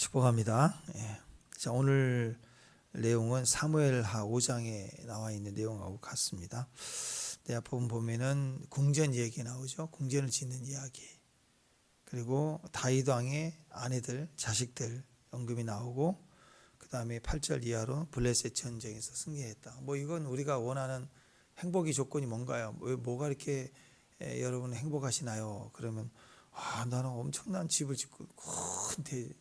축복합니다. 자, 오늘 내용은 사무엘하 5장에 나와 있는 내용하고 같습니다. 앞부분 보면은 궁전 얘기 나오죠. 궁전을 짓는 이야기. 그리고 다윗 왕의 아내들, 자식들 언급이 나오고, 그 다음에 8절 이하로 블레셋 전쟁에서 승리했다. 이건 우리가 원하는 행복의 조건이 뭔가요? 뭐가 이렇게 여러분 행복하시나요? 그러면 나는 엄청난 집을 짓고 큰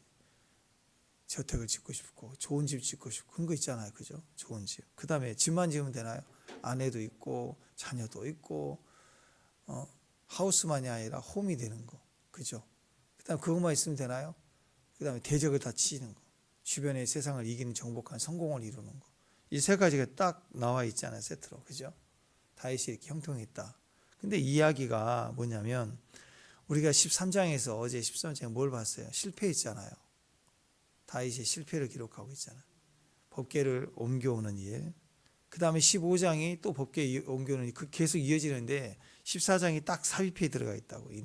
저택을 짓고 싶고 좋은 집 짓고 싶고 그런 거 있잖아요. 그죠? 좋은 집. 그 다음에 집만 지으면 되나요? 아내도 있고 자녀도 있고 하우스만이 아니라 홈이 되는 거. 그죠? 그 다음에 그것만 있으면 되나요? 그 다음에 대적을 다 치는 거. 주변의 세상을 이기는 정복한 성공을 이루는 거. 이 세 가지가 딱 나와 있잖아요. 세트로. 그죠? 다윗이 이렇게 형통했다. 근데 이야기가 뭐냐면 우리가 13장에서 어제 13장에 뭘 봤어요? 실패했잖아요. 다윗이 실패를 기록하고 있잖아요. 법궤를 옮겨오는 일. 그 다음에 15장이 또 법궤 옮겨오는 일. 계속 이어지는데 14장이 딱 삽입해 들어가 있다고. 이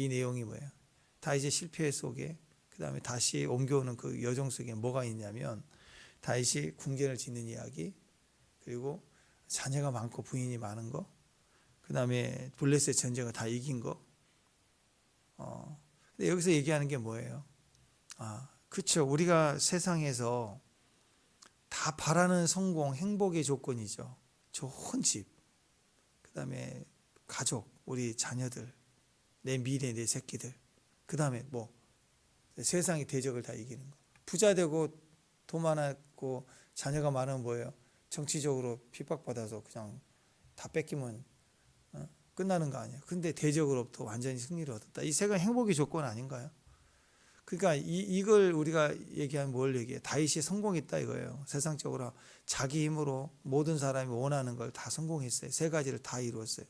내용이 뭐예요? 다윗의 실패 속에 그 다음에 다시 옮겨오는 그 여정 속에 뭐가 있냐면 다윗이 궁전을 짓는 이야기, 그리고 자녀가 많고 부인이 많은 거, 그 다음에 블레셋 전쟁을 다 이긴 거. 근데 여기서 얘기하는 게 뭐예요? 그렇죠. 우리가 세상에서 다 바라는 성공, 행복의 조건이죠. 좋은 집, 그 다음에 가족, 우리 자녀들, 내 미래, 내 새끼들, 그 다음에 세상의 대적을 다 이기는 거. 부자 되고 돈 많았고 자녀가 많으면 뭐예요? 정치적으로 핍박받아서 그냥 다 뺏기면 끝나는 거 아니에요. 근데 대적으로부터 완전히 승리를 얻었다. 이 세 가지 행복의 조건 아닌가요? 그러니까 이걸 우리가 얘기하면 뭘 얘기해? 다윗이 성공했다 이거예요. 세상적으로 자기 힘으로 모든 사람이 원하는 걸 다 성공했어요. 세 가지를 다 이루었어요.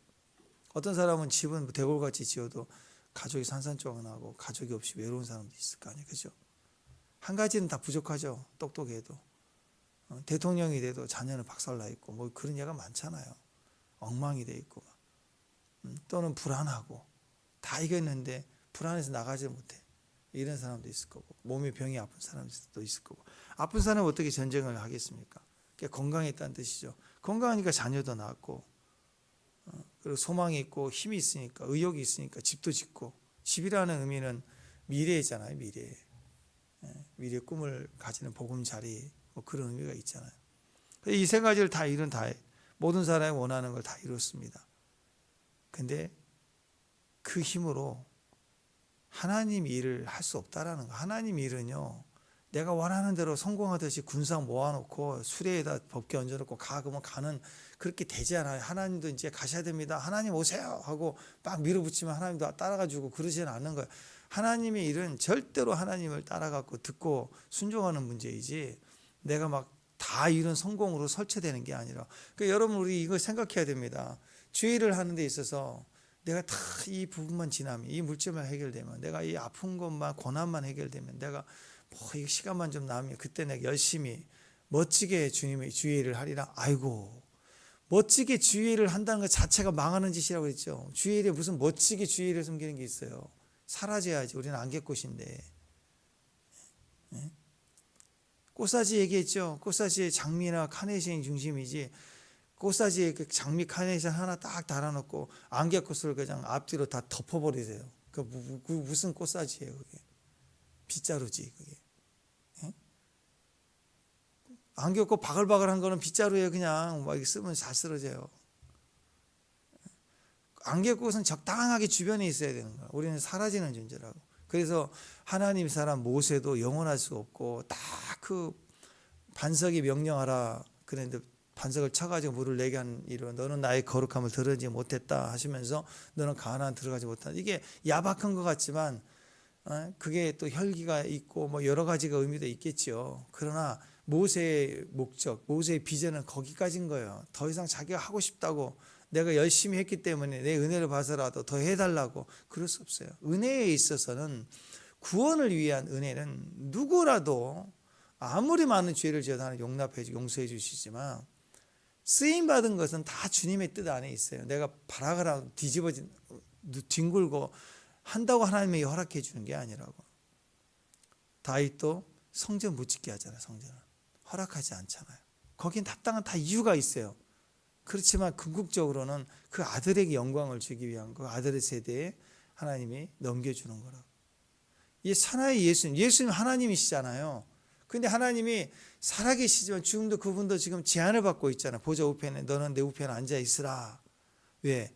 어떤 사람은 집은 대골같이 지어도 가족이 산산조각나고 가족이 없이 외로운 사람도 있을 거 아니에요. 그죠? 한 가지는 다 부족하죠. 똑똑해도. 대통령이 돼도 자녀는 박살나 있고 그런 예가 많잖아요. 엉망이 돼 있고 또는 불안하고 다 이겼는데 불안해서 나가지 못해. 이런 사람도 있을 거고, 몸에 병이 아픈 사람도 있을 거고. 아픈 사람은 어떻게 전쟁을 하겠습니까? 건강했다는 뜻이죠. 건강하니까 자녀도 낳았고, 그리고 소망이 있고 힘이 있으니까, 의욕이 있으니까 집도 짓고. 집이라는 의미는 미래잖아요. 미래의 꿈을 가지는 보금자리, 그런 의미가 있잖아요. 이 세 가지를 다 이룬 다윗, 모든 사람이 원하는 걸 다 이뤘습니다. 근데 그 힘으로 하나님 일을 할 수 없다라는 거. 하나님 일은요, 내가 원하는 대로 성공하듯이 군상 모아놓고 수레에다 법궤 얹어놓고 그러면 가는, 그렇게 되지 않아요. 하나님도 이제 가셔야 됩니다. 하나님 오세요 하고 막 밀어붙이면 하나님도 따라가지고 그러지는 않는 거예요. 하나님의 일은 절대로 하나님을 따라가고 듣고 순종하는 문제이지 내가 막 다 이룬 성공으로 설치되는 게 아니라. 그러니까 여러분, 우리 이거 생각해야 됩니다. 주의를 하는 데 있어서 내가 다 이 부분만 지나면, 이 물질만 해결되면, 내가 이 아픈 것만, 고난만 해결되면, 내가 이 시간만 좀 나면 그때 내가 열심히 멋지게 주님의 주의를 하리라. 아이고, 멋지게 주의를 한다는 것 자체가 망하는 짓이라고 그랬죠. 주의를 무슨 멋지게 주의를 숨기는 게 있어요. 사라져야지. 우리는 안개꽃인데. 꽃사지 얘기했죠. 꽃사지의 장미나 카네이션이 중심이지, 꽃사지에 그 장미 카네이션 하나 딱 달아놓고 안개꽃을 그냥 앞뒤로 다 덮어버리세요. 그 무슨 꽃사지예요, 그게? 빗자루지, 그게. 예? 안개꽃 바글바글한 거는 빗자루에 그냥 막 쓰면 잘 쓰러져요. 안개꽃은 적당하게 주변에 있어야 되는 거야. 우리는 사라지는 존재라고. 그래서 하나님 사람 모세도 영원할 수 없고, 딱 그 반석이 명령하라 그랬는데 반석을 쳐가지고 물을 내게 한 이로 너는 나의 거룩함을 드러내지 못했다 하시면서 너는 가나안 들어가지 못한다. 이게 야박한 것 같지만 그게 또 혈기가 있고 여러 가지가 의미도 있겠죠. 그러나 모세의 목적, 모세의 비전은 거기까지인 거예요. 더 이상 자기가 하고 싶다고, 내가 열심히 했기 때문에 내 은혜를 봐서라도 더 해달라고 그럴 수 없어요. 은혜에 있어서는, 구원을 위한 은혜는 누구라도 아무리 많은 죄를 지어도 하나님 용서해 주시지만, 쓰임받은 것은 다 주님의 뜻 안에 있어요. 내가 바라가라 뒤집어진 뒹굴고 한다고 하나님이 허락해 주는 게 아니라고. 다윗도 성전 못 짓게 하잖아요. 성전을 허락하지 않잖아요. 거긴 합당한 다 이유가 있어요. 그렇지만 궁극적으로는 그 아들에게 영광을 주기 위한 그 아들의 세대에 하나님이 넘겨주는 거라고. 이 사나이 예수님 하나님이시잖아요. 근데 하나님이 살아계시지만 지금도 그분도 지금 제한을 받고 있잖아요. 보좌 우편에 너는 내 우편에 앉아 있으라. 왜?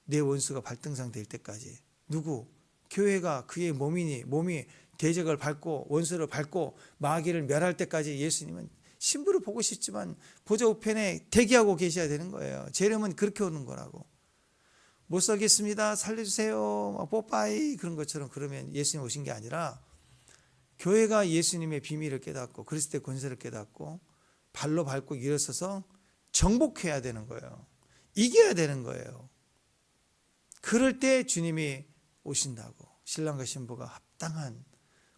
내 원수가 발등상 될 때까지. 누구? 교회가 그의 몸이니 몸이 대적을 밟고 원수를 밟고 마귀를 멸할 때까지 예수님은 신부를 보고 싶지만 보좌 우편에 대기하고 계셔야 되는 거예요. 재림은 그렇게 오는 거라고. 못 살겠습니다. 살려주세요. 뽀빠이 그런 것처럼 그러면 예수님 오신 게 아니라 교회가 예수님의 비밀을 깨닫고 그리스도의 권세를 깨닫고 발로 밟고 일어서서 정복해야 되는 거예요. 이겨야 되는 거예요. 그럴 때 주님이 오신다고. 신랑과 신부가 합당한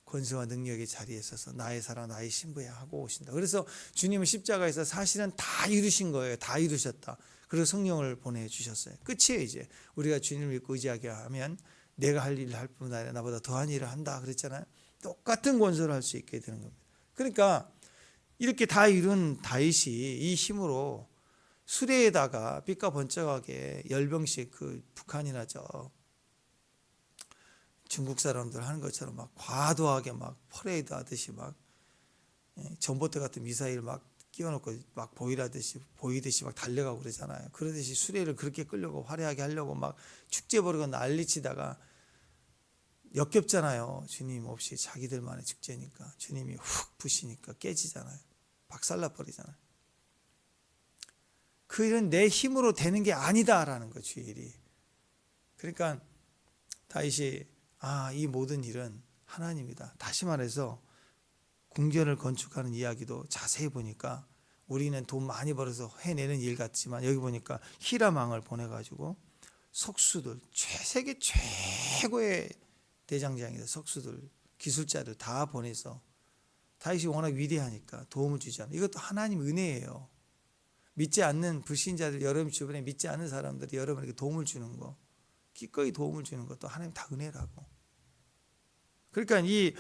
권세와 능력의 자리에 서서 나의 사랑 나의 신부야 하고 오신다. 그래서 주님은 십자가에서 사실은 다 이루신 거예요. 다 이루셨다. 그래서 성령을 보내주셨어요. 끝이에요. 이제 우리가 주님을 믿고 의지하게 하면 내가 할 일을 할 뿐 아니라 나보다 더한 일을 한다 그랬잖아요. 똑같은 권세를 할 수 있게 되는 겁니다. 그러니까 이렇게 다 이룬 다윗이 이 힘으로 수레에다가 빛과 번쩍하게 10병씩 그 북한이나 저 중국 사람들 하는 것처럼 막 과도하게 막 퍼레이드 하듯이 막 전봇대 같은 미사일 막 끼워놓고 막 보이듯이 막 달려가고 그러잖아요. 그러듯이 수레를 그렇게 끌려고 화려하게 하려고 막 축제 벌이고 난리치다가 역겹잖아요. 주님 없이 자기들만의 축제니까 주님이 훅 부시니까 깨지잖아요. 박살나 버리잖아요. 그 일은 내 힘으로 되는 게 아니다라는 거 주의 일이. 그러니까 다윗이 이 모든 일은 하나님이다. 다시 말해서 궁전을 건축하는 이야기도 자세히 보니까 우리는 돈 많이 벌어서 해내는 일 같지만 여기 보니까 히람 왕을 보내가지고 석수들 세계 최고의 대장장이다. 석수들 기술자들 다 보내서 다윗이 워낙 위대하니까 도움을 주잖아요. 이것도 하나님 은혜예요. 믿지 않는 불신자들 여러분 주변에 믿지 않는 사람들이 여러분에게 도움을 주는 거 기꺼이 도움을 주는 것도 하나님 다 은혜라고. 그러니까 이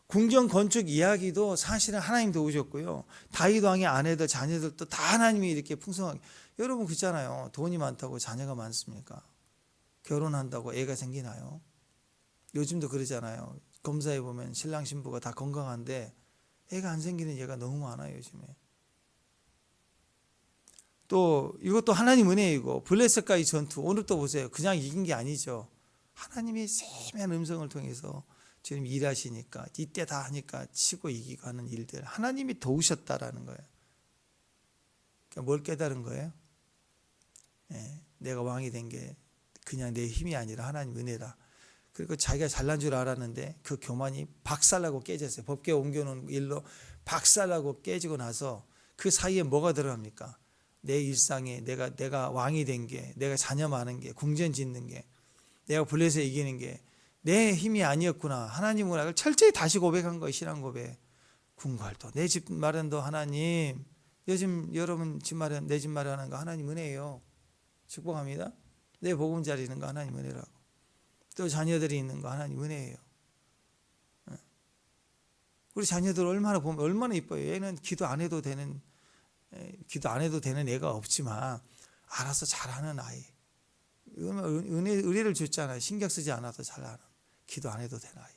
궁전 건축 이야기도 사실은 하나님 도우셨고요. 다윗 왕의 아내들 자녀들도 다 하나님이 이렇게 풍성하게. 여러분 그렇잖아요. 돈이 많다고 자녀가 많습니까? 결혼한다고 애가 생기나요? 요즘도 그러잖아요. 검사해 보면 신랑 신부가 다 건강한데 애가 안 생기는 예가 너무 많아요. 요즘에. 또 이것도 하나님 은혜이고 블레셋과의 전투 오늘 또 보세요. 그냥 이긴 게 아니죠. 하나님이 세미한 음성을 통해서 지금 일하시니까 이때 다 하니까 치고 이기고 하는 일들 하나님이 도우셨다라는 거예요. 그러니까 뭘 깨달은 거예요? 내가 왕이 된 게 그냥 내 힘이 아니라 하나님 은혜다. 그리고 자기가 잘난 줄 알았는데 그 교만이 박살나고 깨졌어요. 법궤 옮겨놓은 일로 박살나고 깨지고 나서 그 사이에 뭐가 들어갑니까? 내 일상에 내가 왕이 된 게, 내가 자녀 많은 게, 궁전 짓는 게, 내가 블레셋 이기는 게 내 힘이 아니었구나. 하나님 은혜를 철저히 다시 고백한 거예요. 신앙 고백. 궁궐도 내 집 마련도 하나님. 요즘 여러분 집 마련, 내 집 마련하는 거 하나님 은혜예요. 축복합니다. 내 보금자리 있는 거 하나님 은혜라고. 또 자녀들이 있는 거 하나님 은혜예요. 우리 자녀들 얼마나 보면 얼마나 이뻐요. 얘는 기도 안 해도 되는 애가 없지만 알아서 잘하는 아이. 은혜를 줬잖아요. 신경 쓰지 않아도 잘하는. 기도 안 해도 되는 아이.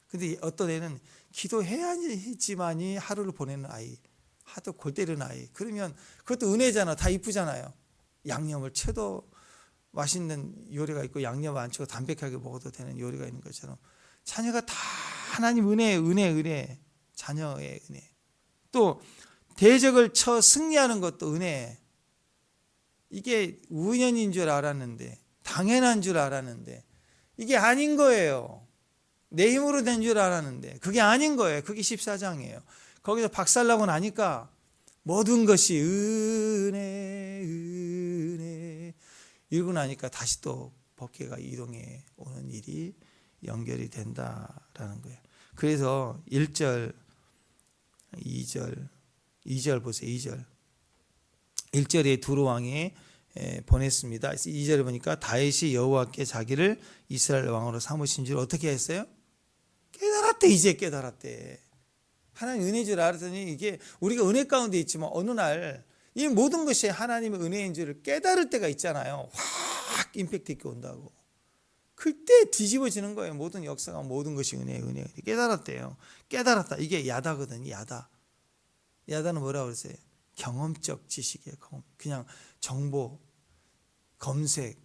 근데 어떤 애는 기도해야지만이 하루를 보내는 아이. 하도 골 때리는 아이. 그러면 그것도 은혜잖아. 다 이쁘잖아요. 양념을 쳐도 맛있는 요리가 있고 양념 안 치고 담백하게 먹어도 되는 요리가 있는 것처럼 자녀가 다 하나님 은혜. 자녀의 은혜. 또 대적을 쳐 승리하는 것도 은혜. 이게 우연인 줄 알았는데 당연한 줄 알았는데 이게 아닌 거예요. 내 힘으로 된 줄 알았는데 그게 아닌 거예요. 그게 14장이에요. 거기서 박살나고 나니까 모든 것이 은혜 이러고 나니까 다시 또 법궤가 이동해 오는 일이 연결이 된다라는 거예요. 그래서 1절 2절 보세요. 2절 1절에 두루 왕이 보냈습니다. 2절에 보니까 다윗이 여호와께 자기를 이스라엘 왕으로 삼으신 줄 어떻게 했어요? 깨달았다. 깨달았대. 이제 깨달았대. 하나님 은혜인 줄 알았더니 이게 우리가 은혜 가운데 있지만 어느 날 이 모든 것이 하나님의 은혜인 줄을 깨달을 때가 있잖아요. 확 임팩트 있게 온다고. 그때 뒤집어지는 거예요. 모든 역사가, 모든 것이 은혜예요. 깨달았대요. 깨달았다. 이게 야다거든요. 야다. 야다는 뭐라고 그랬어요? 경험적 지식이에요. 그냥 정보, 검색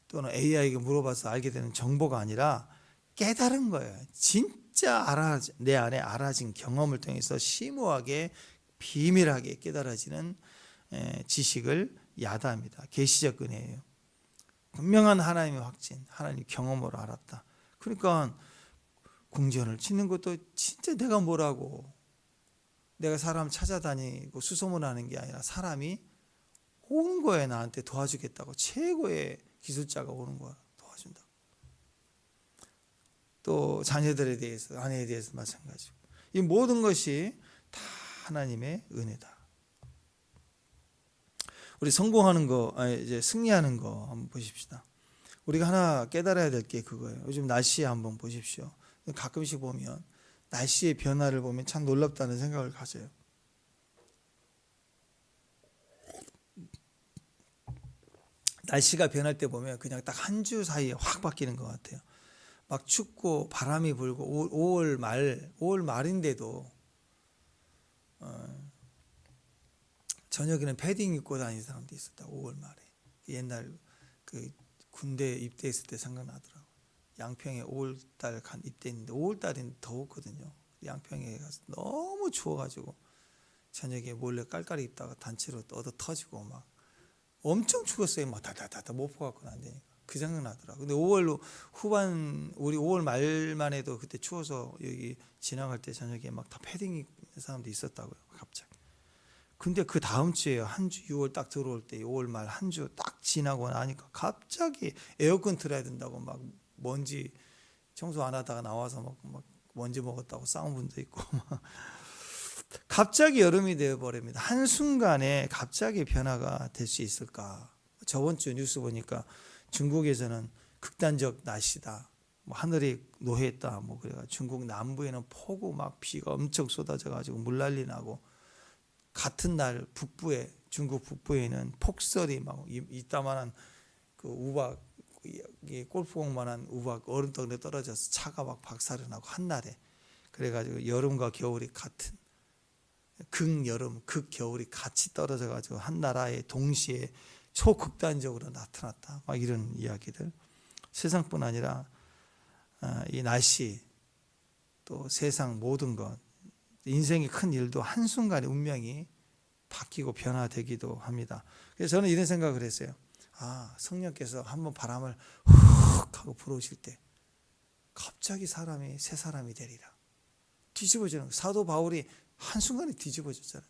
또는 AI에게 물어봐서 알게 되는 정보가 아니라 깨달은 거예요. 진짜 내 안에 알아진 경험을 통해서 심오하게 비밀하게 깨달아지는 지식을 야다합니다. 계시적 은혜예요. 분명한 하나님의 확신, 하나님 경험으로 알았다. 그러니까 궁전을 짓는 것도 진짜 내가 뭐라고, 내가 사람 찾아다니고 수소문하는 게 아니라 사람이 오는 거예요. 나한테 도와주겠다고. 최고의 기술자가 오는 거야. 도와준다. 또 자녀들에 대해서, 아내에 대해서 마찬가지고. 이 모든 것이 다 하나님의 은혜다. 우리 성공하는 거, 이제 승리하는 거 한번 보십시다. 우리가 하나 깨달아야 될 게 그거예요. 요즘 날씨에 한번 보십시오. 가끔씩 보면 날씨의 변화를 보면 참 놀랍다는 생각을 가져요. 날씨가 변할 때 보면 그냥 딱 한 주 사이에 확 바뀌는 것 같아요. 막 춥고 바람이 불고 5월 말인데도 저녁에는 패딩 입고 다니는 사람도 있었다. 5월 말에. 옛날 그 군대 입대했을 때 생각나더라고. 양평에 5월달 간 입대했는데 5월달엔 더웠거든요. 양평에 가서 너무 추워가지고 저녁에 몰래 깔깔이 입다가 단체로 얻어 터지고 막 엄청 추웠어요. 막 다다다다 못 퍼갖고는 안 되니까. 그 생각 나더라고. 근데 5월 후반, 우리 5월 말만 해도 그때 추워서 여기 지나갈 때 저녁에 막 다 패딩 입는 사람도 있었다고요. 갑자기. 근데 그 다음 주에 한 주 6월 딱 들어올 때 5월 말 한 주 딱 지나고 나니까 갑자기 에어컨 틀어야 된다고 막 먼지 청소 안 하다가 나와서 막 먼지 먹었다고 싸운 분도 있고 막 갑자기 여름이 되어버립니다. 한순간에 갑자기 변화가 될 수 있을까? 저번 주 뉴스 보니까 중국에서는 극단적 날씨다. 뭐 하늘이 노했다. 뭐 그래가 중국 남부에는 폭우 막 비가 엄청 쏟아져가지고 물난리 나고 같은 날 북부에 중국 북부에는 폭설이 막 이따만한 그 우박 골프공만한 우박 얼음덩이에 떨어져서 차가 막 박살이 나고 한날에 그래가지고 여름과 겨울이 같은 극여름 극겨울이 같이 떨어져가지고 한 나라에 동시에 초극단적으로 나타났다. 막 이런 이야기들. 세상뿐 아니라 이 날씨 또 세상 모든 것 인생의 큰 일도 한순간에 운명이 바뀌고 변화되기도 합니다. 그래서 저는 이런 생각을 했어요. 성령께서 한번 바람을 훅 하고 불어오실 때 갑자기 사람이 새 사람이 되리라. 뒤집어지는 거예요. 사도 바울이 한순간에 뒤집어졌잖아요.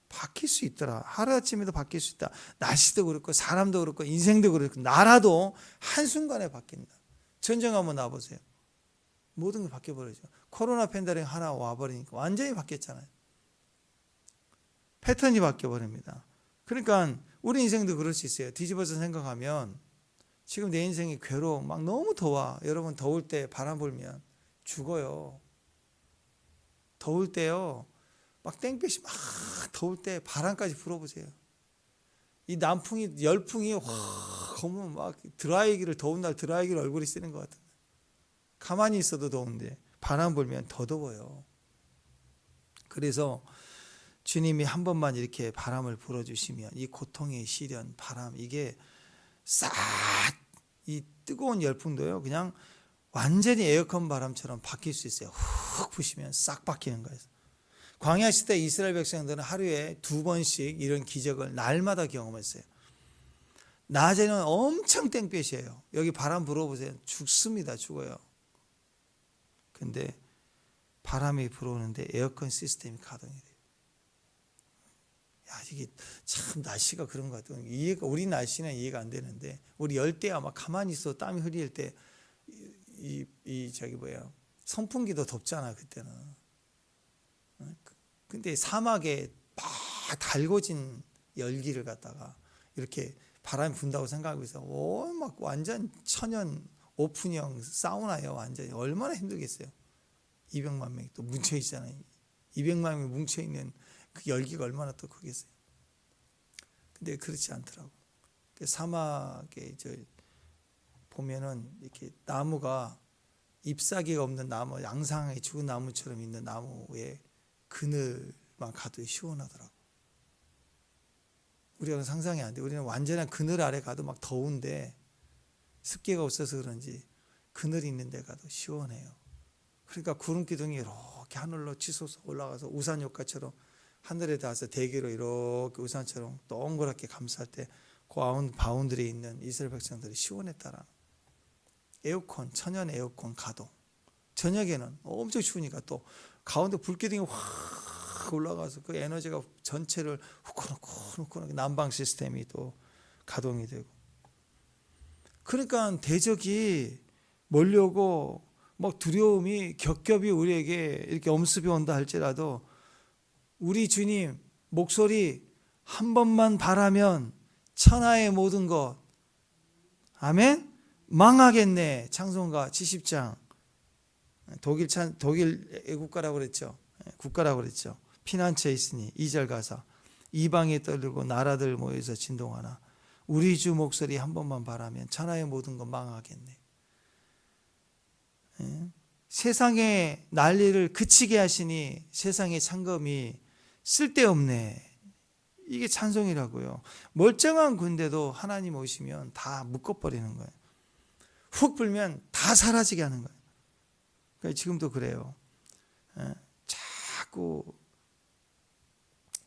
바뀔 수 있더라. 하루아침에도 바뀔 수 있다. 날씨도 그렇고 사람도 그렇고 인생도 그렇고 나라도 한순간에 바뀐다. 전쟁 한번 나와보세요. 모든 게 바뀌어버리죠. 코로나 팬데믹 하나 와버리니까 완전히 바뀌었잖아요. 패턴이 바뀌어버립니다. 그러니까 우리 인생도 그럴 수 있어요. 뒤집어서 생각하면 지금 내 인생이 괴로워. 막 너무 더워. 여러분 더울 때 바람 불면 죽어요. 더울 때요. 막 땡볕이 막 더울 때 바람까지 불어보세요. 이 남풍이 열풍이 확 오면 막 드라이기를 더운 날 드라이기를 얼굴에 쓰는 것 같아요. 가만히 있어도 더운데 바람 불면 더 더워요. 그래서 주님이 한 번만 이렇게 바람을 불어주시면 이 고통의 시련, 바람 이게 싹 이 뜨거운 열풍도요 그냥 완전히 에어컨 바람처럼 바뀔 수 있어요. 훅 부시면 싹 바뀌는 거예요. 광야 시대 이스라엘 백성들은 하루에 2번씩 이런 기적을 날마다 경험했어요. 낮에는 엄청 땡볕이에요. 여기 바람 불어보세요. 죽습니다. 죽어요. 근데 바람이 불어오는데 에어컨 시스템이 가동이 돼요. 야, 이게 참 날씨가 그런 것 같아요. 우리 날씨는 이해가 안 되는데 우리 열대야 막 가만히 있어 땀이 흐릴 때 선풍기도 덥잖아 그때는. 근데 사막에 막 달궈진 열기를 갖다가 이렇게 바람이 분다고 생각하고 있어. 막 완전 천연 오픈형 사우나예요. 완전히 얼마나 힘들겠어요. 200만 명이 또 뭉쳐 있잖아요. 200만 명이 뭉쳐 있는 그 열기가 얼마나 또 크겠어요. 근데 그렇지 않더라고. 그 사막에 보면은 이렇게 나무가 잎사귀가 없는 나무, 양상하게 죽은 나무처럼 있는 나무에 그늘만 가도 시원하더라고. 우리가 상상이 안 돼. 우리는 완전한 그늘 아래 가도 막 더운데 습기가 없어서 그런지 그늘이 있는 데 가도 시원해요. 그러니까 구름 기둥이 이렇게 하늘로 치솟아 올라가서 우산 효과처럼 하늘에 닿아서 대기로 이렇게 우산처럼 동그랗게 감쌀 때 그 바운드리에 있는 이스라엘 백성들이 시원했다라. 에어컨, 천연 에어컨 가동. 저녁에는 엄청 추우니까 또 가운데 불기둥이 확 올라가서 그 에너지가 전체를 후끈후끈 난방 시스템이 또 가동이 되고. 그러니까 대적이 몰려오고 막 두려움이 겹겹이 우리에게 이렇게 엄습이 온다 할지라도 우리 주님 목소리 한 번만 바라면 천하의 모든 것 아멘 망하겠네. 창송가 70장 독일 애국가라고 그랬죠. 국가라고 그랬죠. 피난처에 있으니 2절 가사 이방에 떨리고 나라들 모여서 진동하나 우리 주 목소리 한 번만 바라면 천하의 모든 것 망하겠네. 세상의 난리를 그치게 하시니 세상의 창검이 쓸데없네. 이게 찬송이라고요. 멀쩡한 군대도 하나님 오시면 다 묶어버리는 거예요. 훅 불면 다 사라지게 하는 거예요. 그러니까 지금도 그래요. 자꾸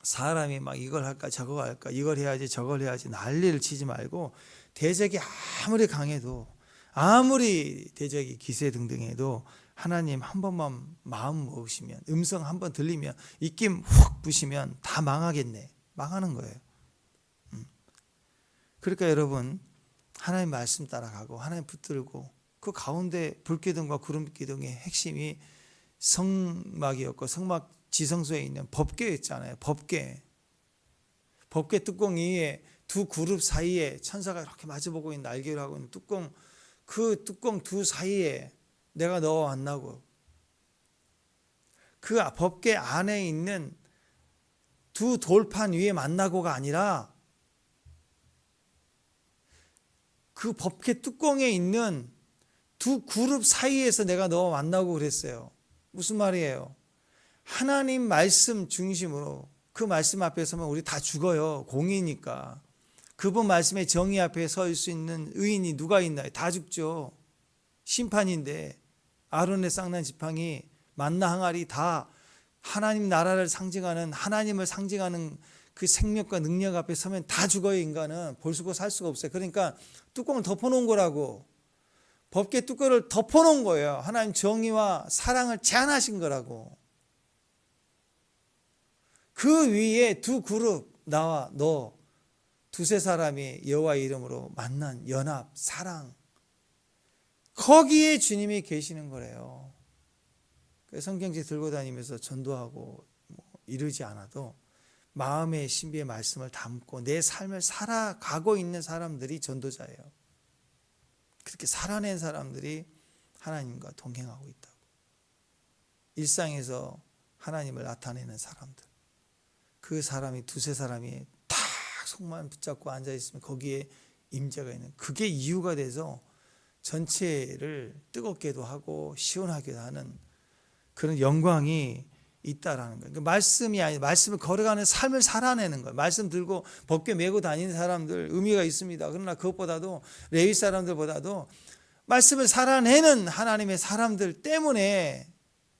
사람이 막 이걸 할까 저거 할까 이걸 해야지 저걸 해야지 난리를 치지 말고 대적이 아무리 강해도 아무리 대적이 기세등등해도 하나님 한 번만 마음 먹으시면 음성 한 번 들리면 입김 훅 부시면 다 망하겠네. 망하는 거예요. 그러니까 여러분 하나님 말씀 따라가고 하나님 붙들고 그 가운데 불기둥과 구름기둥의 핵심이 성막이었고 성막 지성소에 있는 법궤였잖아요. 법궤 뚜껑 위에 두 그룹 사이에 천사가 이렇게 마주보고 있는 날개를 하고 있는 뚜껑 그 뚜껑 두 사이에 내가 너와 만나고 그 법궤 안에 있는 두 돌판 위에 만나고가 아니라 그 법궤 뚜껑에 있는 두 그룹 사이에서 내가 너와 만나고 그랬어요. 무슨 말이에요? 하나님 말씀 중심으로 그 말씀 앞에 서면 우리 다 죽어요. 공의니까. 그분 말씀의 정의 앞에 설 수 있는 의인이 누가 있나요? 다 죽죠. 심판인데 아론의 쌍난 지팡이 만나 항아리 다 하나님 나라를 상징하는 하나님을 상징하는 그 생명과 능력 앞에 서면 다 죽어요. 인간은 볼 수고 살 수가 없어요. 그러니까 뚜껑을 덮어놓은 거라고. 법궤 뚜껑을 덮어놓은 거예요. 하나님 정의와 사랑을 제한하신 거라고. 그 위에 두 그룹 나와 너 두세 사람이 여호와의 이름으로 만난 연합 사랑 거기에 주님이 계시는 거래요. 성경책 들고 다니면서 전도하고 이러지 않아도 마음의 신비의 말씀을 담고 내 삶을 살아가고 있는 사람들이 전도자예요. 그렇게 살아낸 사람들이 하나님과 동행하고 있다고. 일상에서 하나님을 나타내는 사람들. 그 사람이 두세 사람이 딱 속만 붙잡고 앉아있으면 거기에 임재가 있는 그게 이유가 돼서 전체를 뜨겁게도 하고 시원하게도 하는 그런 영광이 있다라는 거예요. 말씀이 아니 말씀을 걸어가는 삶을 살아내는 거예요. 말씀 들고 법궤 메고 다니는 사람들 의미가 있습니다. 그러나 그것보다도 레위 사람들보다도 말씀을 살아내는 하나님의 사람들 때문에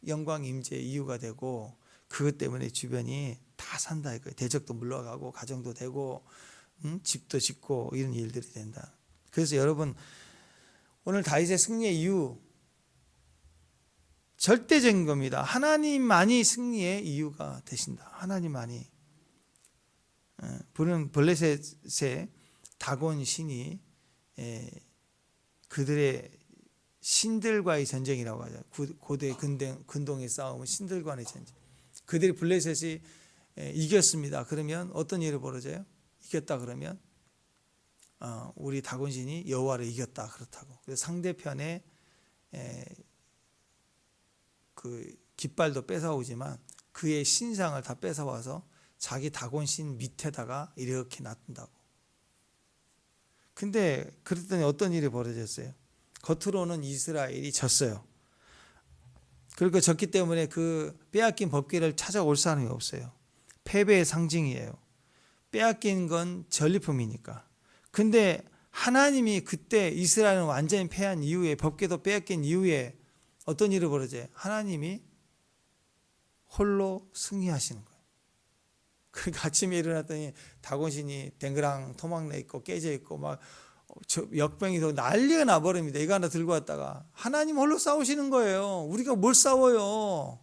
영광 임재의 이유가 되고 그것 때문에 주변이 다 산다 이거예요. 대적도 물러가고 가정도 되고 집도 짓고 이런 일들이 된다. 그래서 여러분 오늘 다윗의 승리의 이유 절대적인 겁니다. 하나님만이 승리의 이유가 되신다. 하나님만이. 블레셋의 다곤 신이 그들의 신들과의 전쟁이라고 하죠. 고대 근동의 싸움은 신들과의 전쟁. 그들이 블레셋이 이겼습니다. 그러면 어떤 일이 벌어져요? 이겼다 그러면 우리 다곤 신이 여호와를 이겼다 그렇다고. 그래서 상대편의 그 그 깃발도 뺏어오지만 그의 신상을 다 뺏어와서 자기 다곤신 밑에다가 이렇게 놔둔다고. 근데 그랬더니 어떤 일이 벌어졌어요? 겉으로는 이스라엘이 졌어요. 그리고 졌기 때문에 그 빼앗긴 법궤를 찾아올 사람이 없어요. 패배의 상징이에요. 빼앗긴 건 전리품이니까. 근데 하나님이 그때 이스라엘은 완전히 패한 이후에, 법궤도 빼앗긴 이후에 어떤 일이 벌어져요? 하나님이 홀로 승리하시는 거예요. 그러니까 아침에 일어났더니 다곤신이 댕그랑 토막내 있고 깨져 있고 막 역병이 더 난리가 나버립니다. 이거 하나 들고 왔다가 하나님 홀로 싸우시는 거예요. 우리가 뭘 싸워요?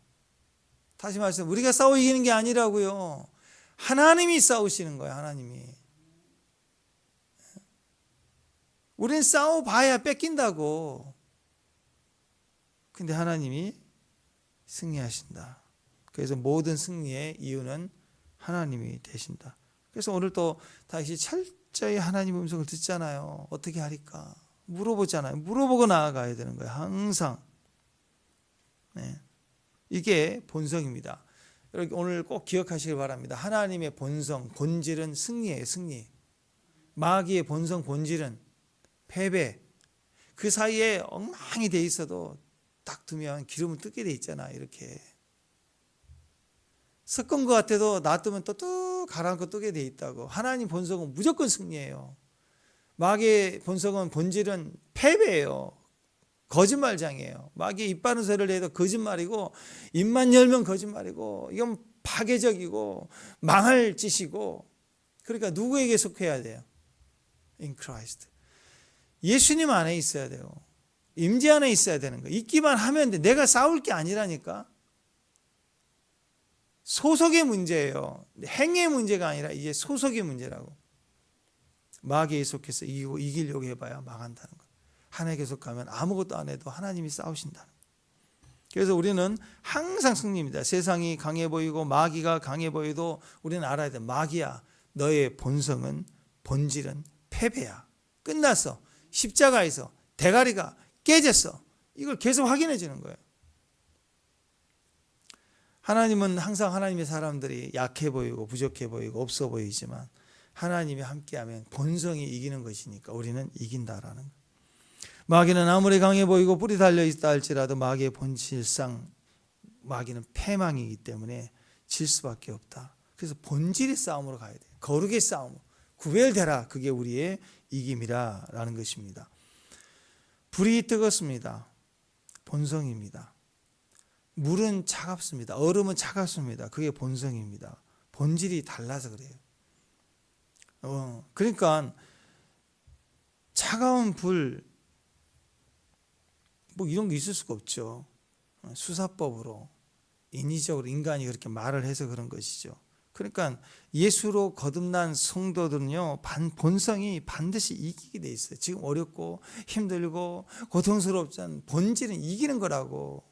다시 말씀, 우리가 싸워 이기는 게 아니라고요. 하나님이 싸우시는 거예요. 하나님이. 우린 싸워봐야 뺏긴다고. 근데 하나님이 승리하신다. 그래서 모든 승리의 이유는 하나님이 되신다. 그래서 오늘 또 다시 철저히 하나님의 음성을 듣잖아요. 어떻게 하리까? 물어보잖아요. 물어보고 나아가야 되는 거예요. 항상. 네. 이게 본성입니다. 여러분 오늘 꼭 기억하시길 바랍니다. 하나님의 본성, 본질은 승리예요. 승리. 마귀의 본성, 본질은 패배. 그 사이에 엉망이 돼 있어도 딱 두면 기름을 뜨게 돼 있잖아. 이렇게. 섞은 것 같아도 놔두면 또 뚝 가라앉고 뜨게 돼 있다고. 하나님 본성은 무조건 승리예요. 마귀의 본성은, 본질은 패배예요. 거짓말장이에요. 마귀 입 바른 소리를 해도 거짓말이고, 입만 열면 거짓말이고, 이건 파괴적이고 망할 짓이고. 그러니까 누구에게 속해야 돼요? In Christ. 예수님 안에 있어야 돼요. 임재 안에 있어야 되는 거예요. 있기만 하면 돼. 내가 싸울 게 아니라니까. 소속의 문제예요. 행의 문제가 아니라 이제 소속의 문제라고. 마귀에 속해서 이기려고 해봐야 망한다는 거예요. 하나님께 속하면 아무것도 안 해도 하나님이 싸우신다는 거예요. 그래서 우리는 항상 승리입니다. 세상이 강해 보이고 마귀가 강해 보여도 우리는 알아야 돼. 마귀야, 너의 본성은, 본질은 패배야. 끝났어. 십자가에서 대가리가 깨졌어. 이걸 계속 확인해 주는 거예요. 하나님은 항상 하나님의 사람들이 약해 보이고 부족해 보이고 없어 보이지만 하나님이 함께하면 본성이 이기는 것이니까 우리는 이긴다라는 거예요. 마귀는 아무리 강해 보이고 뿔이 달려있다 할지라도 마귀의 본질상 마귀는 패망이기 때문에 질 수밖에 없다. 그래서 본질의 싸움으로 가야 돼요. 거룩의 싸움. 구별되라. 그게 우리의 이김이라는 것입니다. 불이 뜨겁습니다. 본성입니다. 물은 차갑습니다. 얼음은 차갑습니다. 그게 본성입니다. 본질이 달라서 그래요. 그러니까 차가운 불, 뭐 이런 게 있을 수가 없죠. 수사법으로, 인위적으로 인간이 그렇게 말을 해서 그런 것이죠. 그러니까 예수로 거듭난 성도들은요, 본성이 반드시 이기게 돼 있어요. 지금 어렵고 힘들고 고통스럽지만 본질은 이기는 거라고,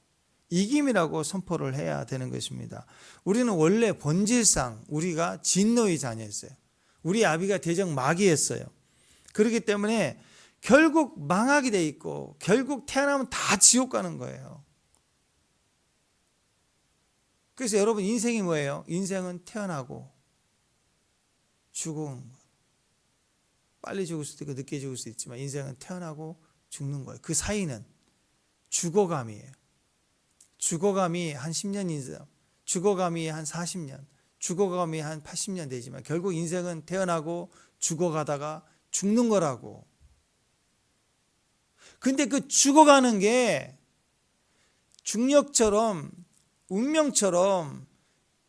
이김이라고 선포를 해야 되는 것입니다. 우리는 원래 본질상 우리가 진노의 자녀였어요. 우리 아비가 대적 마귀였어요. 그렇기 때문에 결국 망하게 돼 있고 결국 태어나면 다 지옥 가는 거예요. 그래서 여러분 인생이 뭐예요? 인생은 태어나고 죽은 거. 빨리 죽을 수도 있고 늦게 죽을 수 있지만 인생은 태어나고 죽는 거예요. 그 사이는 죽어감이에요. 죽어감이 한 10년 인생, 죽어감이 한 40년, 죽어감이 한 80년 되지만 결국 인생은 태어나고 죽어가다가 죽는 거라고. 근데 그 죽어가는 게 중력처럼 운명처럼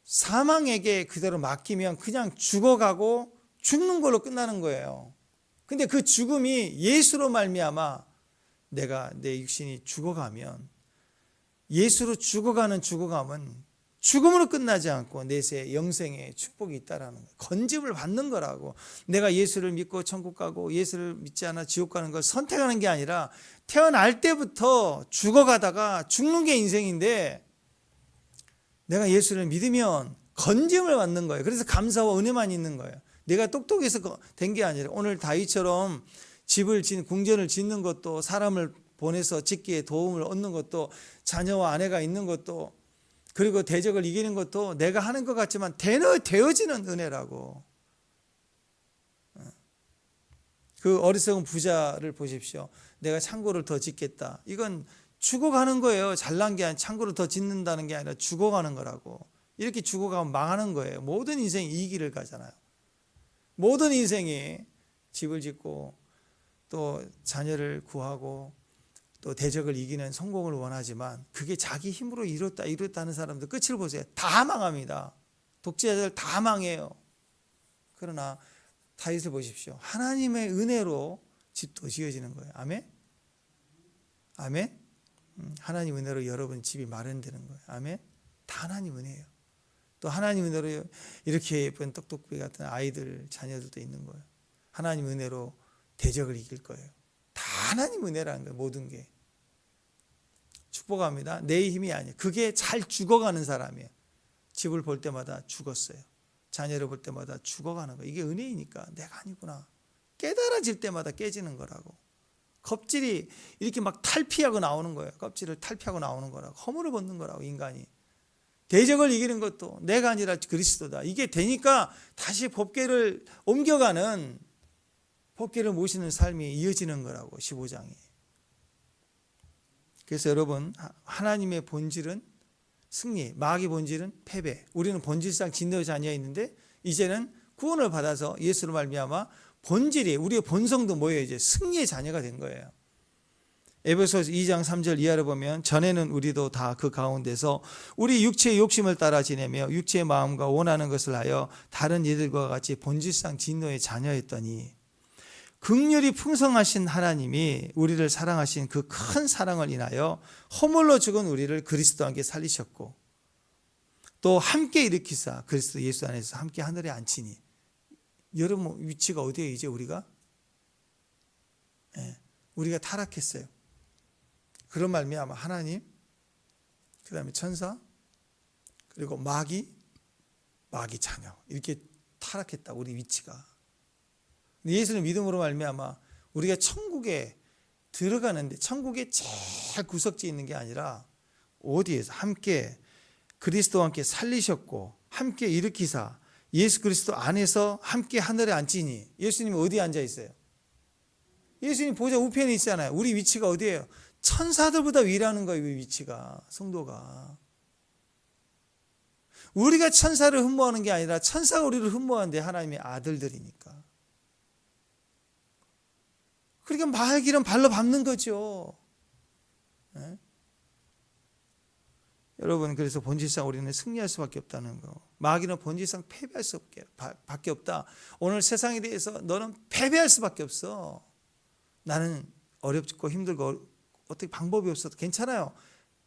사망에게 그대로 맡기면 그냥 죽어가고 죽는 걸로 끝나는 거예요. 근데 그 죽음이 예수로 말미암아 내가 내 육신이 죽어가면 예수로 죽어가는 죽어감은 죽음으로 끝나지 않고 내세 영생의 축복이 있다라는 거예요. 건집을 받는 거라고. 내가 예수를 믿고 천국 가고 예수를 믿지 않아 지옥 가는 걸 선택하는 게 아니라 태어날 때부터 죽어가다가 죽는 게 인생인데 내가 예수를 믿으면 건짐을 받는 거예요. 그래서 감사와 은혜만 있는 거예요. 내가 똑똑해서 된 게 아니라 오늘 다윗처럼 집을 궁전을 짓는 것도 사람을 보내서 짓기에 도움을 얻는 것도, 자녀와 아내가 있는 것도, 그리고 대적을 이기는 것도 내가 하는 것 같지만 되어지는 은혜라고. 그 어리석은 부자를 보십시오. 내가 창고를 더 짓겠다. 이건 죽어가는 거예요. 잘난 게 아니라, 창고를 더 짓는다는 게 아니라 죽어가는 거라고. 이렇게 죽어가면 망하는 거예요. 모든 인생이 이 길을 가잖아요. 모든 인생이 집을 짓고 또 자녀를 구하고 또 대적을 이기는 성공을 원하지만, 그게 자기 힘으로 이뤘다는 사람들 끝을 보세요. 다 망합니다. 독재자들 다 망해요. 그러나 다윗을 보십시오. 하나님의 은혜로 집도 지어지는 거예요. 아멘? 아멘? 하나님 은혜로 여러분 집이 마련되는 거예요. 아멘? 다 하나님 은혜예요. 또 하나님 은혜로 이렇게 예쁜 똑똑비 같은 아이들, 자녀들도 있는 거예요. 하나님 은혜로 대적을 이길 거예요. 다 하나님 은혜라는 거예요. 모든 게. 축복합니다. 내 힘이 아니에요. 그게 잘 죽어가는 사람이에요. 집을 볼 때마다 죽었어요. 자녀를 볼 때마다 죽어가는 거예요. 이게 은혜이니까 내가 아니구나. 깨달아질 때마다 깨지는 거라고. 껍질이 이렇게 막 탈피하고 나오는 거예요. 껍질을 탈피하고 나오는 거라고. 허물을 벗는 거라고, 인간이. 대적을 이기는 것도 내가 아니라 그리스도다. 이게 되니까 다시 법궤를 옮겨가는, 법궤를 모시는 삶이 이어지는 거라고. 15장이. 그래서 여러분, 하나님의 본질은 승리, 마귀의 본질은 패배. 우리는 본질상 진노의 자녀에 있는데 이제는 구원을 받아서 예수로 말미암아 본질이, 우리의 본성도 뭐예요? 이제 승리의 자녀가 된 거예요. 에베소서 2장 3절 이하를 보면, 전에는 우리도 다 그 가운데서 우리 육체의 욕심을 따라 지내며 육체의 마음과 원하는 것을 하여 다른 이들과 같이 본질상 진노의 자녀였더니, 긍휼이 풍성하신 하나님이 우리를 사랑하신 그 큰 사랑을 인하여 허물로 죽은 우리를 그리스도와 함께 살리셨고, 또 함께 일으키사 그리스도 예수 안에서 함께 하늘에 앉히니. 여러분 위치가 어디에요? 이제 우리가 우리가 타락했어요. 그런 말미암아 하나님, 그 다음에 천사, 그리고 마귀 자녀, 이렇게 타락했다. 우리 위치가. 예수는 믿음으로 말미암아 우리가 천국에 들어가는데, 천국의 제일 구석지에 있는 게 아니라 어디에서 함께 그리스도와 함께 살리셨고 함께 일으키사 예수 그리스도 안에서 함께 하늘에 앉히니. 예수님이 어디에 앉아 있어요? 예수님 보좌 우편에 있잖아요. 우리 위치가 어디예요? 천사들보다 위라는 거예요. 우리 위치가, 성도가. 우리가 천사를 흠모하는 게 아니라 천사가 우리를 흠모하는데 하나님의 아들들이니까. 그러니까 마의 길은 발로 밟는 거죠. 네? 여러분, 그래서 본질상 우리는 승리할 수밖에 없다는 거. 마귀는 본질상 패배할 수밖에 없다. 오늘 세상에 대해서 너는 패배할 수밖에 없어. 나는 어렵고 힘들고 어떻게 방법이 없어도 괜찮아요.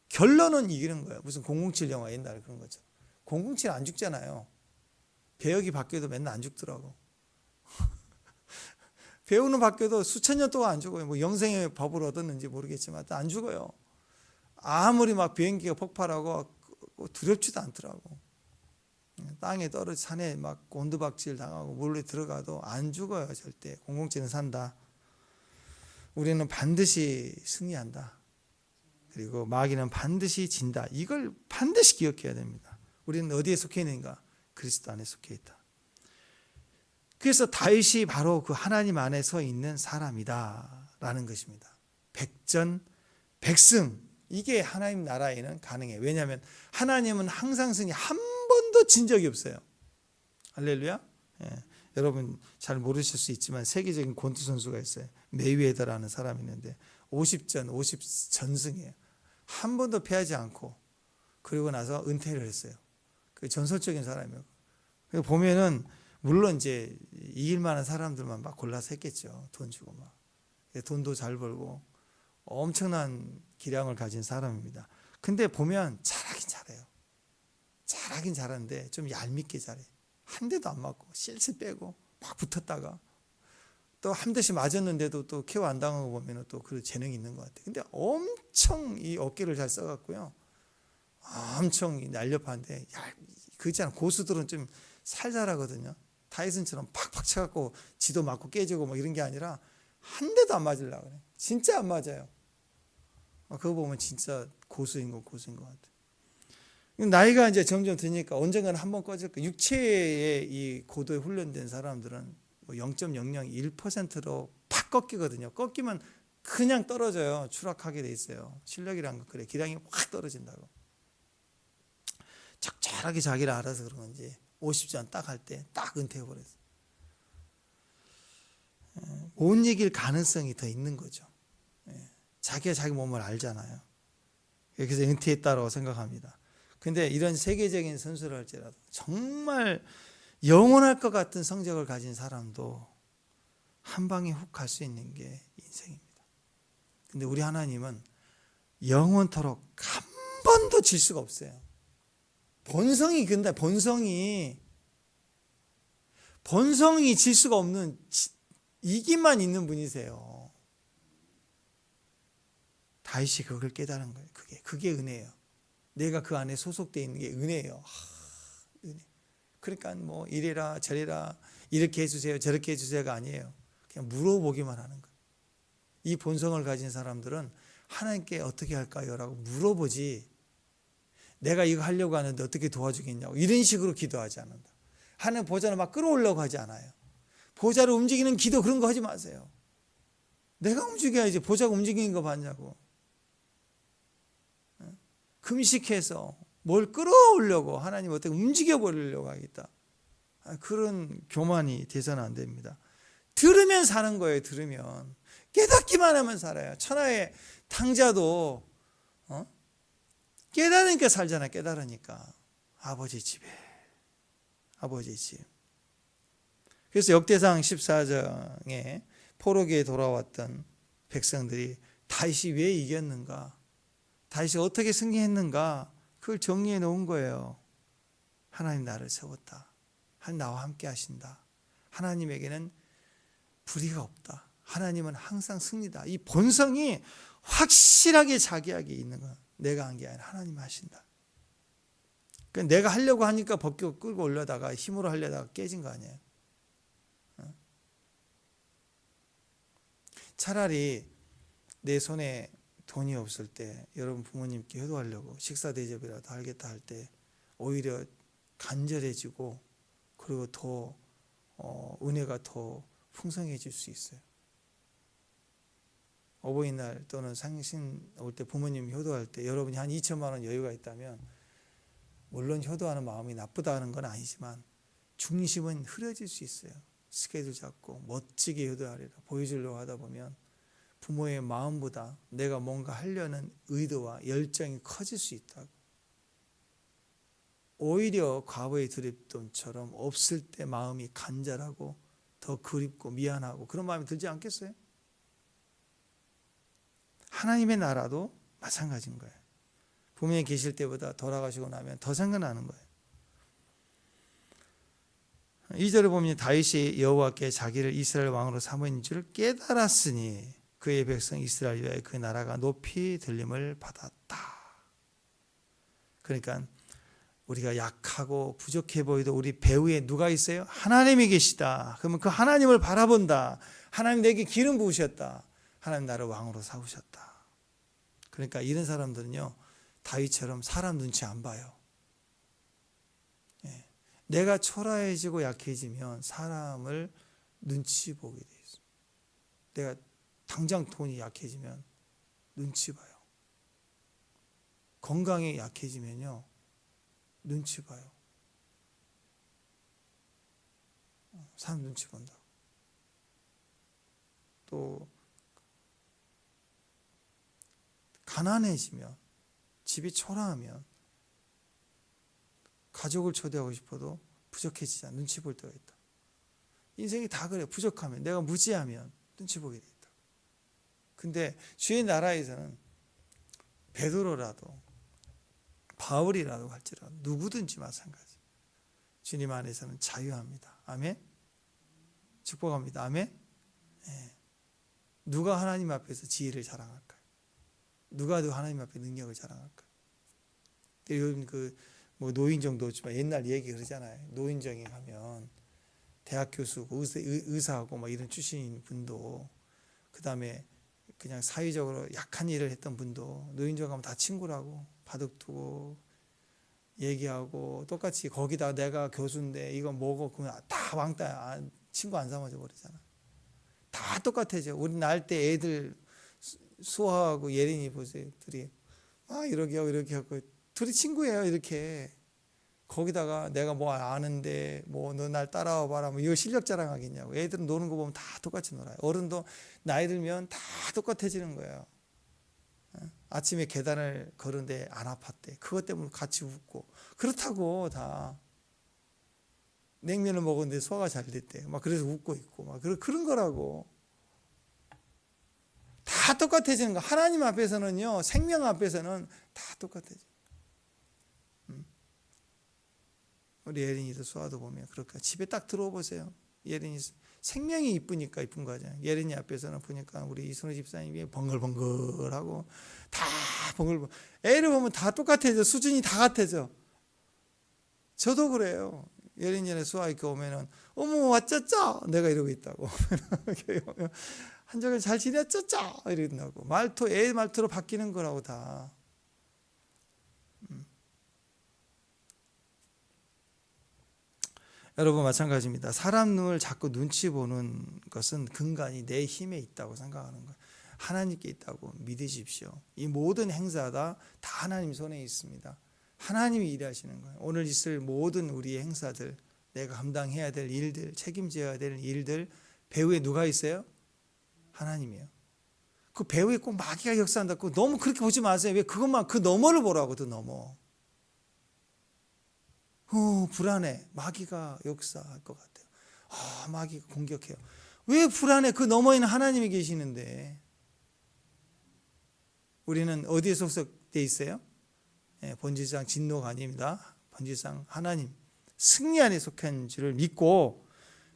결론은 이기는 거예요. 무슨 007 영화 옛날에 그런 거죠. 007 안 죽잖아요. 배역이 바뀌어도 맨날 안 죽더라고. 배우는 바뀌어도 수천 년 동안 안 죽어요. 뭐 영생의 법을 얻었는지 모르겠지만 안 죽어요. 아무리 막 비행기가 폭발하고 두렵지도 않더라고. 땅에 떨어져 산에 막 곤두박질 당하고 몰래 들어가도 안 죽어요. 절대. 007은 산다. 우리는 반드시 승리한다. 그리고 마귀는 반드시 진다. 이걸 반드시 기억해야 됩니다. 우리는 어디에 속해 있는가? 그리스도 안에 속해 있다. 그래서 다윗이 바로 그 하나님 안에 서 있는 사람이다라는 것입니다. 백전백승. 이게 하나님 나라에는 가능해요. 왜냐하면 하나님은 항상 승리, 한 번도 진 적이 없어요. 할렐루야. 예. 여러분 잘 모르실 수 있지만 세계적인 권투 선수가 있어요. 메이웨더라는 사람이 있는데 50전 50전승이에요. 한 번도 패하지 않고, 그리고 나서 은퇴를 했어요. 그 전설적인 사람이에요. 보면은 물론 이제 이길 만한 사람들만 막 골라서 했겠죠. 돈 주고 막. 돈도 잘 벌고 엄청난 기량을 가진 사람입니다. 근데 보면 잘하긴 잘해요. 잘하긴 잘하는데 좀 얄밉게 잘해. 한 대도 안 맞고 실실 빼고 막 붙었다가 또 한 대씩 맞았는데도 또 케어 안 당하고 보면 또 그 재능이 있는 것 같아요. 근데 엄청 이 어깨를 잘 써갖고요. 엄청 날렵한데, 그 있잖아. 고수들은 좀 살살하거든요. 타이슨처럼 팍팍 쳐갖고 지도 맞고 깨지고 뭐 이런 게 아니라 한 대도 안 맞으려고 그래. 진짜 안 맞아요. 그거 보면 진짜 고수인 것 같아요. 나이가 이제 점점 드니까 언젠가는 한번 꺼질 거예요. 육체의 이 고도에 훈련된 사람들은 0.001%로 팍 꺾이거든요. 꺾이면 그냥 떨어져요. 추락하게 돼 있어요. 실력이란 건 그래. 기량이 확 떨어진다고. 적절하게 자기를 알아서 그런 건지 50전 딱 할 때 딱 은퇴해버렸어요. 못 이길 가능성이 더 있는 거죠. 자기가 자기 몸을 알잖아요. 그래서 은퇴했다고 생각합니다. 근데 이런 세계적인 선수를 할지라도 정말 영원할 것 같은 성적을 가진 사람도 한 방에 훅 갈 수 있는 게 인생입니다. 근데 우리 하나님은 영원토록 한 번도 질 수가 없어요. 본성이 근데 본성이 질 수가 없는 이기만 있는 분이세요. 다윗이 그걸 깨달은 거예요. 그게 은혜예요. 내가 그 안에 소속되어 있는 게 은혜예요. 은혜. 그러니까 뭐 이래라 저래라 이렇게 해주세요 저렇게 해주세요가 아니에요. 그냥 물어보기만 하는 거예요. 이 본성을 가진 사람들은 하나님께 어떻게 할까요? 라고 물어보지, 내가 이거 하려고 하는데 어떻게 도와주겠냐고 이런 식으로 기도하지 않는다. 하나님 보좌를 막 끌어올려고 하지 않아요. 보좌를 움직이는 기도 그런 거 하지 마세요. 내가 움직여야지 보좌가 움직이는 거 봤냐고. 금식해서 뭘 끌어오려고 하나님 어떻게 움직여버리려고 하겠다. 그런 교만이 돼서는 안 됩니다. 들으면 사는 거예요. 들으면 깨닫기만 하면 살아요. 천하의 탕자도 깨달으니까 살잖아. 깨달으니까 아버지 집에, 아버지 집. 그래서 역대상 14장에 포로기에 돌아왔던 백성들이 다윗이 왜 이겼는가, 다윗이 어떻게 승리했는가, 그걸 정리해 놓은 거예요. 하나님 나를 세웠다. 하나님 나와 함께 하신다. 하나님에게는 불의가 없다. 하나님은 항상 승리다. 이 본성이 확실하게 자기에게 있는 거야. 내가 한 게 아니라 하나님 하신다. 그러니까 내가 하려고 하니까 벗겨 끌고 올려다가 힘으로 하려다가 깨진 거 아니에요. 차라리 내 손에 돈이 없을 때 여러분 부모님께 효도하려고 식사 대접이라도 하겠다 할 때 오히려 간절해지고 그리고 더 은혜가 더 풍성해질 수 있어요. 어버이날 또는 상신 올 때 부모님 효도할 때 여러분이 한 2천만 원 여유가 있다면 물론 효도하는 마음이 나쁘다는 건 아니지만 중심은 흐려질 수 있어요. 스케줄 잡고 멋지게 효도하리라 보여주려고 하다 보면 부모의 마음보다 내가 뭔가 하려는 의도와 열정이 커질 수 있다고. 오히려 과거의 드립돈처럼 없을 때 마음이 간절하고 더 그립고 미안하고 그런 마음이 들지 않겠어요? 하나님의 나라도 마찬가지인 거예요. 부모님 계실 때보다 돌아가시고 나면 더 생각나는 거예요. 2절에 보면 다윗이 여호와께 자기를 이스라엘 왕으로 삼은 줄 깨달았으니 그의 백성 이스라엘 위하여 그 나라가 높이 들림을 받았다. 그러니까 우리가 약하고 부족해 보이도 우리 배후에 누가 있어요? 하나님이 계시다. 그러면 그 하나님을 바라본다. 하나님 내게 기름 부으셨다. 하나님 나를 왕으로 삼으셨다. 그러니까 이런 사람들은요 다윗처럼 사람 눈치 안 봐요. 내가 초라해지고 약해지면 사람을 눈치 보게 돼 있어요. 내가 당장 돈이 약해지면 눈치 봐요. 건강이 약해지면요 눈치 봐요. 사람 눈치 본다. 또 가난해지면, 집이 초라하면 가족을 초대하고 싶어도 부족해지자 눈치 볼 때가 있다. 인생이 다 그래. 부족하면, 내가 무지하면 눈치 보게 돼 있다. 근데 주의 나라에서는 베드로라도 바울이라도 할지라도 누구든지 마찬가지. 주님 안에서는 자유합니다. 아멘. 축복합니다. 아멘. 네. 누가 하나님 앞에서 지혜를 자랑할까요? 누가 더 하나님 앞에 능력을 자랑할까요? 요즘 뭐 노인정도 없지만 옛날 얘기 그러잖아요. 노인정에 가면 대학 교수고 의사하고 막 이런 출신인 분도 그 다음에 그냥 사회적으로 약한 일을 했던 분도 노인정 가면 다 친구라고 바둑 두고 얘기하고 똑같이 거기다 내가 교수인데 이거 뭐고 그러면 다 왕따 친구 안 삼아줘 버리잖아. 다 똑같아져. 우리 날 때 애들 수아하고 예린이 보세요. 둘이 이렇게 하고 이렇게 하고 둘이 친구예요. 이렇게 거기다가 내가 뭐 아는데 뭐 너 날 따라와 봐라 뭐 이거 실력 자랑하겠냐고. 애들은 노는 거 보면 다 똑같이 놀아요. 어른도 나이 들면 다 똑같아지는 거예요. 아침에 계단을 걸은데 안 아팠대. 그것 때문에 같이 웃고 그렇다고 다 냉면을 먹었는데 소화가 잘 됐대. 막 그래서 웃고 있고 막 그런 거라고. 다 똑같아지는 거. 하나님 앞에서는요, 생명 앞에서는 다 똑같아져. 우리 예린이도 수아도 보면 그렇게 집에 딱 들어와 보세요. 예린이 생명이 이쁘니까 이쁜 거잖아요. 예린이 앞에서는 보니까 우리 이순호 집사님이 번글번글하고 다 번글번글. 애를 보면 다 똑같아져. 수준이 다 같아져. 저도 그래요. 예린이네 수아 이렇게 오면은 어머 왔쩌쩌 내가 이러고 있다고. 한적은 잘 지냈쩌쩌 이런다고. 말투 애 말투로 바뀌는 거라고 다. 여러분 마찬가지입니다. 사람 눈을 자꾸 눈치 보는 것은 근간이 내 힘에 있다고 생각하는 거예요. 하나님께 있다고 믿으십시오. 이 모든 행사가 다 하나님 손에 있습니다. 하나님이 일하시는 거예요. 오늘 있을 모든 우리의 행사들, 내가 감당해야 될 일들, 책임져야 될 일들, 배후에 누가 있어요? 하나님이에요. 그 배후에 꼭 마귀가 역사한다고 너무 그렇게 보지 마세요. 왜 그것만 그 너머를 보라고. 그 너머. 불안해. 마귀가 역사할 것 같아요. 마귀가 공격해요. 왜 불안해? 그 너머에는 하나님이 계시는데. 우리는 어디에 속속돼 있어요? 본질상 진노가 아닙니다. 본질상 하나님 승리 안에 속한 줄을 믿고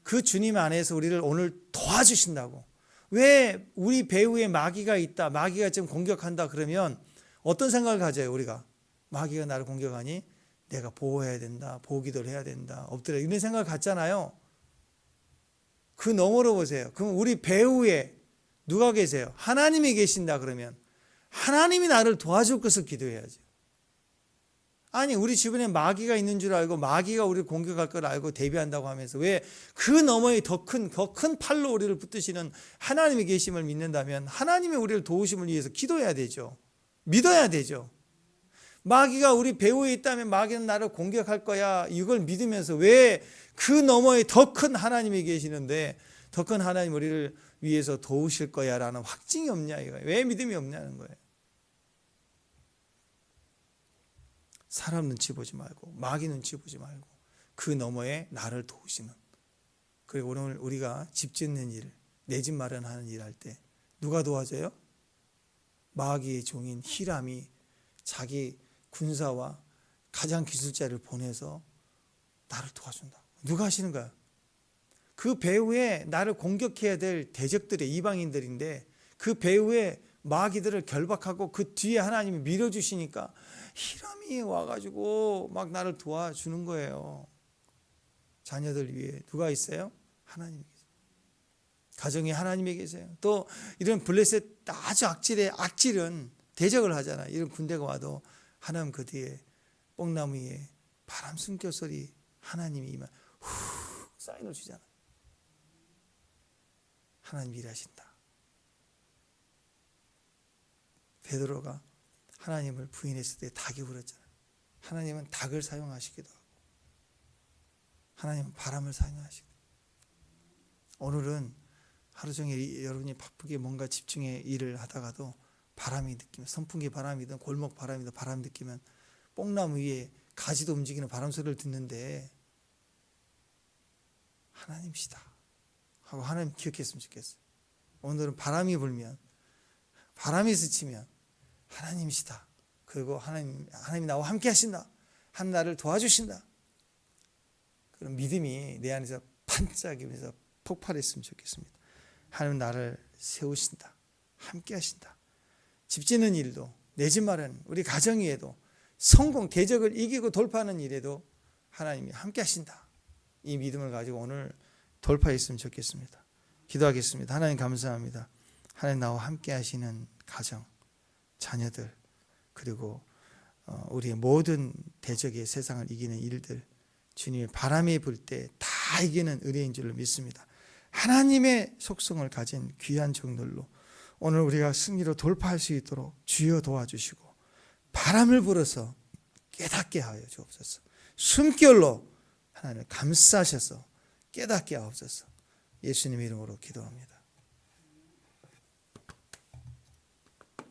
그 주님 안에서 우리를 오늘 도와주신다고. 왜 우리 배후에 마귀가 있다, 마귀가 지금 공격한다 그러면 어떤 생각을 가져요? 우리가 마귀가 나를 공격하니 내가 보호해야 된다, 보기도를 해야 된다, 엎드려 이런 생각을 갖잖아요. 그 너머로 보세요. 그럼 우리 배후에 누가 계세요? 하나님이 계신다 그러면 하나님이 나를 도와줄 것을 기도해야죠. 아니 우리 주변에 마귀가 있는 줄 알고 마귀가 우리를 공격할 걸 알고 대비한다고 하면서 왜 그 너머에 더 큰 팔로 우리를 붙드시는 하나님이 계심을 믿는다면 하나님이 우리를 도우심을 위해서 기도해야 되죠. 믿어야 되죠. 마귀가 우리 배후에 있다면 마귀는 나를 공격할 거야 이걸 믿으면서 왜 그 너머에 더 큰 하나님이 계시는데 더 큰 하나님 우리를 위해서 도우실 거야 라는 확증이 없냐 이거예요. 왜 믿음이 없냐는 거예요. 사람 눈치 보지 말고 마귀 눈치 보지 말고 그 너머에 나를 도우시는. 그리고 오늘 우리가 집 짓는 일, 내 집 마련하는 일 할 때 누가 도와줘요? 마귀의 종인 히람이 자기 군사와 가장 기술자를 보내서 나를 도와준다. 누가 하시는 거야? 그 배후에 나를 공격해야 될 대적들의 이방인들인데 그 배후에 마귀들을 결박하고 그 뒤에 하나님이 밀어주시니까 히람이 와가지고 막 나를 도와주는 거예요. 자녀들 위해 누가 있어요? 하나님이 계세요. 가정에 하나님이 계세요. 또 이런 블레셋 아주 악질은 대적을 하잖아요. 이런 군대가 와도 하나님 그 뒤에 뽕나무 위에 바람 숨결 소리 하나님이 이만 후 사인을 주잖아요. 하나님 일하신다. 베드로가 하나님을 부인했을 때 닭이 울었잖아요. 하나님은 닭을 사용하시기도 하고 하나님은 바람을 사용하시기도 하고. 오늘은 하루 종일 여러분이 바쁘게 뭔가 집중의 일을 하다가도 바람이 느끼면 선풍기 바람이든 골목 바람이든 바람 느끼면 뽕나무 위에 가지도 움직이는 바람 소리를 듣는데 하나님이시다 하고 하나님 기억했으면 좋겠어요. 오늘은 바람이 불면 바람이 스치면 하나님이시다. 그리고 하나님이 나와 함께 하신다. 하나님 나를 도와주신다. 그런 믿음이 내 안에서 반짝이면서 폭발했으면 좋겠습니다. 하나님 나를 세우신다. 함께 하신다. 집 짓는 일도 내 집 마련, 우리 가정에도 성공, 대적을 이기고 돌파하는 일에도 하나님이 함께 하신다. 이 믿음을 가지고 오늘 돌파했으면 좋겠습니다. 기도하겠습니다. 하나님 감사합니다. 하나님 나와 함께 하시는 가정, 자녀들, 그리고 우리의 모든 대적의 세상을 이기는 일들, 주님의 바람이 불 때 다 이기는 의뢰인 줄로 믿습니다. 하나님의 속성을 가진 귀한 종들로 오늘 우리가 승리로 돌파할 수 있도록 주여 도와주시고, 바람을 불어서 깨닫게 하여 주옵소서. 숨결로 하나님을 감싸셔서 깨닫게 하옵소서. 예수님의 이름으로 기도합니다.